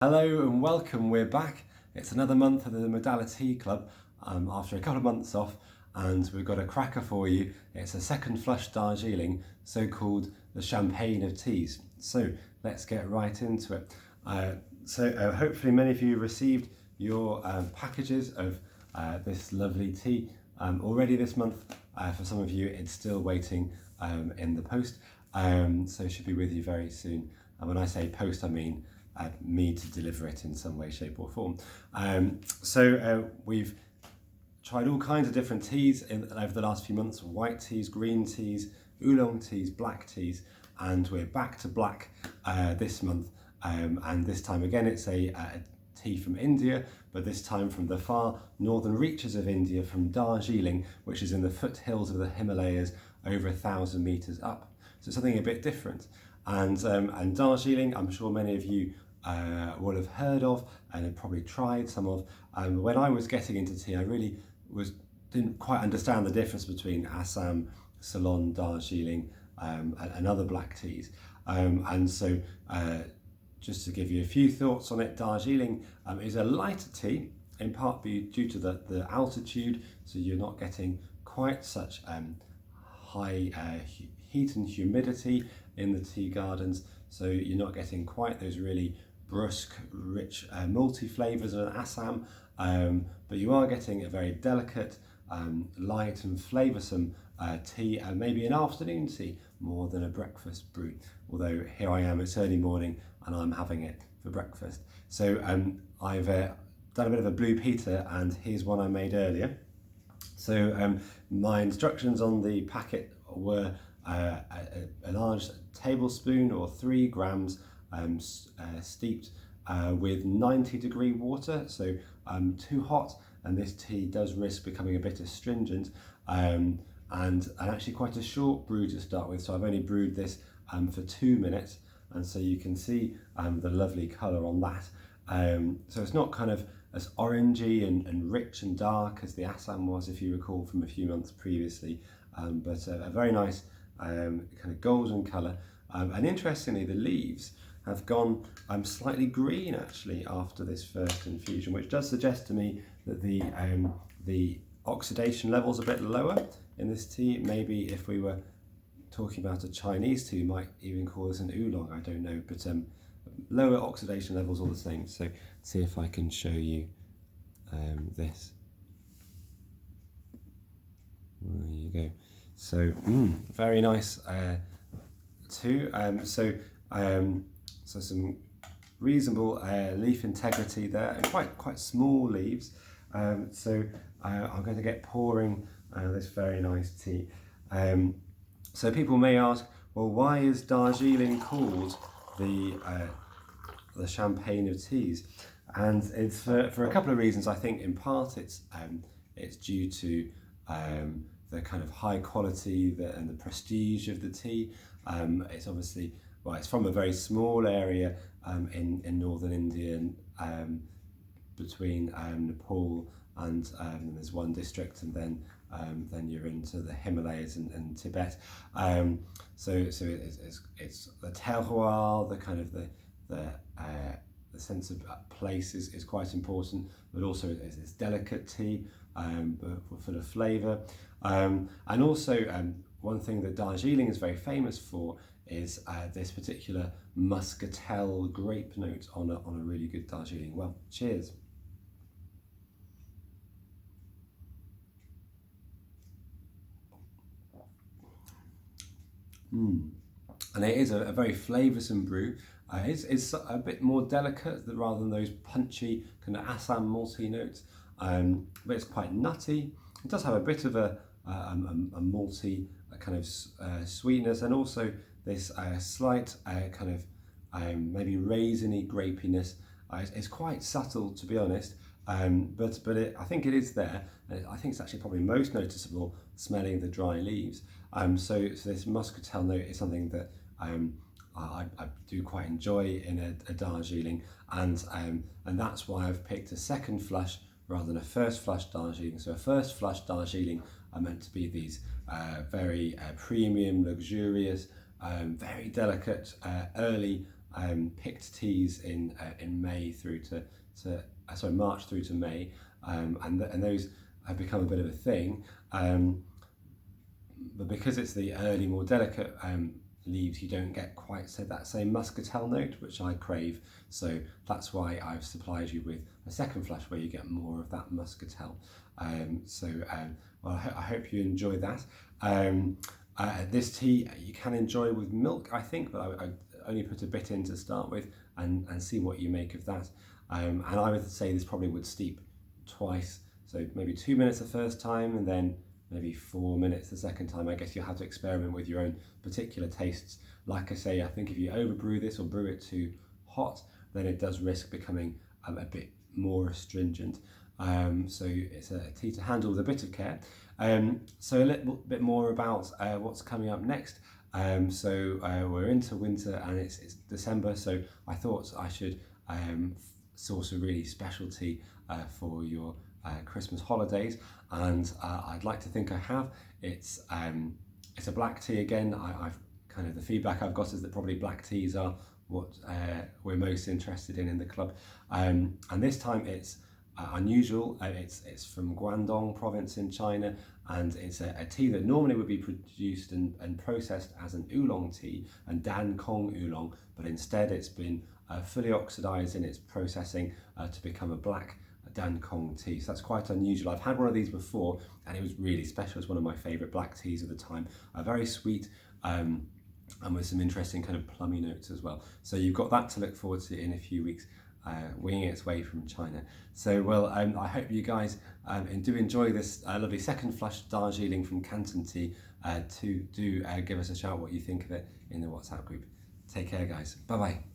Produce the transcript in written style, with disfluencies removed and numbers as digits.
Hello and welcome, we're back. It's another month of the ModaliTea Club after a couple of months off, and we've got a cracker for you. It's a second flush Darjeeling, so-called the champagne of teas. So let's get right into it. Hopefully many of you received your packages of this lovely tea already this month. For some of you it's still waiting in the post, so it should be with you very soon. And when I say post, I mean me to deliver it in some way, shape or form. We've tried all kinds of different teas over the last few months: white teas, green teas, oolong teas, black teas, and we're back to black this month. And this time again it's a tea from India, but this time from the far northern reaches of India, from Darjeeling, which is in the foothills of the Himalayas, over 1,000 meters up. So something a bit different. And Darjeeling, I'm sure many of you will have heard of and have probably tried some of. When I was getting into tea, I really didn't quite understand the difference between Assam, Ceylon, Darjeeling, and other black teas. Just to give you a few thoughts on it, Darjeeling is a lighter tea, in part due to the altitude, so you're not getting quite such high heat and humidity in the tea gardens, so you're not getting quite those really brusque, rich, multi flavours of an Assam, but you are getting a very delicate, light and flavoursome tea, and maybe an afternoon tea more than a breakfast brew. Although here I am, it's early morning and I'm having it for breakfast. So I've done a bit of a Blue Peter, and here's one I made earlier. So my instructions on the packet were a large tablespoon or 3 grams steeped with 90-degree water, so too hot, and this tea does risk becoming a bit astringent, and actually quite a short brew to start with. So I've only brewed this for 2 minutes, and so you can see the lovely colour on that. So it's not kind of as orangey and rich and dark as the Assam was, if you recall from a few months previously, but a very nice kind of golden colour. And interestingly, the leaves have gone slightly green actually after this first infusion, which does suggest to me that the oxidation level's a bit lower in this tea. Maybe if we were talking about a Chinese tea, we might even call this an oolong, I don't know, but lower oxidation levels all the same. So let's see if I can show you this. There you go. So very nice too. So some reasonable leaf integrity there, and quite small leaves. I'm going to get pouring this very nice tea. So people may ask, well, why is Darjeeling called the champagne of teas? And it's for a couple of reasons. I think in part it's due to the kind of high quality and the prestige of the tea. It's obviously, well, it's from a very small area in northern India, between Nepal and there's one district, and then you're into the Himalayas and Tibet. So it's the terroir, the kind of the sense of place is quite important, but also it's delicate tea, but full of flavour. And also one thing that Darjeeling is very famous for is this particular muscatel grape note on a really good Darjeeling. Well, cheers. And it is a very flavoursome brew. It's a bit more delicate rather than those punchy kind of Assam malty notes, but it's quite nutty. It does have a bit of a malty kind of sweetness, and also this slight kind of maybe raisiny grapiness. It's quite subtle, to be honest, but I think it is there. I think it's actually probably most noticeable smelling the dry leaves. So this muscatel note is something that I do quite enjoy in a Darjeeling, and that's why I've picked a second flush rather than a first flush Darjeeling. So a first flush Darjeeling are meant to be these very premium, luxurious, very delicate, early picked teas in May through to March through to May, and those have become a bit of a thing. But because it's the early, more delicate leaves, you don't get quite that same muscatel note, which I crave. So that's why I've supplied you with a second flush where you get more of that muscatel. Well, I hope you enjoy that. This tea you can enjoy with milk, I think, but I only put a bit in to start with, and see what you make of that. And I would say this probably would steep twice, so maybe 2 minutes the first time, and then maybe 4 minutes the second time. I guess you'll have to experiment with your own particular tastes. Like I say, I think if you overbrew this or brew it too hot, then it does risk becoming a bit more astringent. So it's a tea to handle with a bit of care. So a little bit more about what's coming up next. We're into winter and it's December, so I thought I should source a really special tea for your Christmas holidays, and I'd like to think I have. It's a black tea again. I've kind of, the feedback I've got is that probably black teas are what we're most interested in the club, and this time it's unusual. It's from Guangdong province in China, and it's a tea that normally would be produced and processed as an oolong tea and Dan Kong oolong, but instead it's been fully oxidized in its processing to become a black Dan Kong tea. So that's quite unusual. I've had one of these before and it was really special. It's one of my favorite black teas of the time. Very sweet, and with some interesting kind of plummy notes as well. So you've got that to look forward to in a few weeks, winging its way from China. So, well, I hope you guys do enjoy this lovely second flush Darjeeling from Canton tea. Do give us a shout what you think of it in the WhatsApp group. Take care, guys. Bye-bye.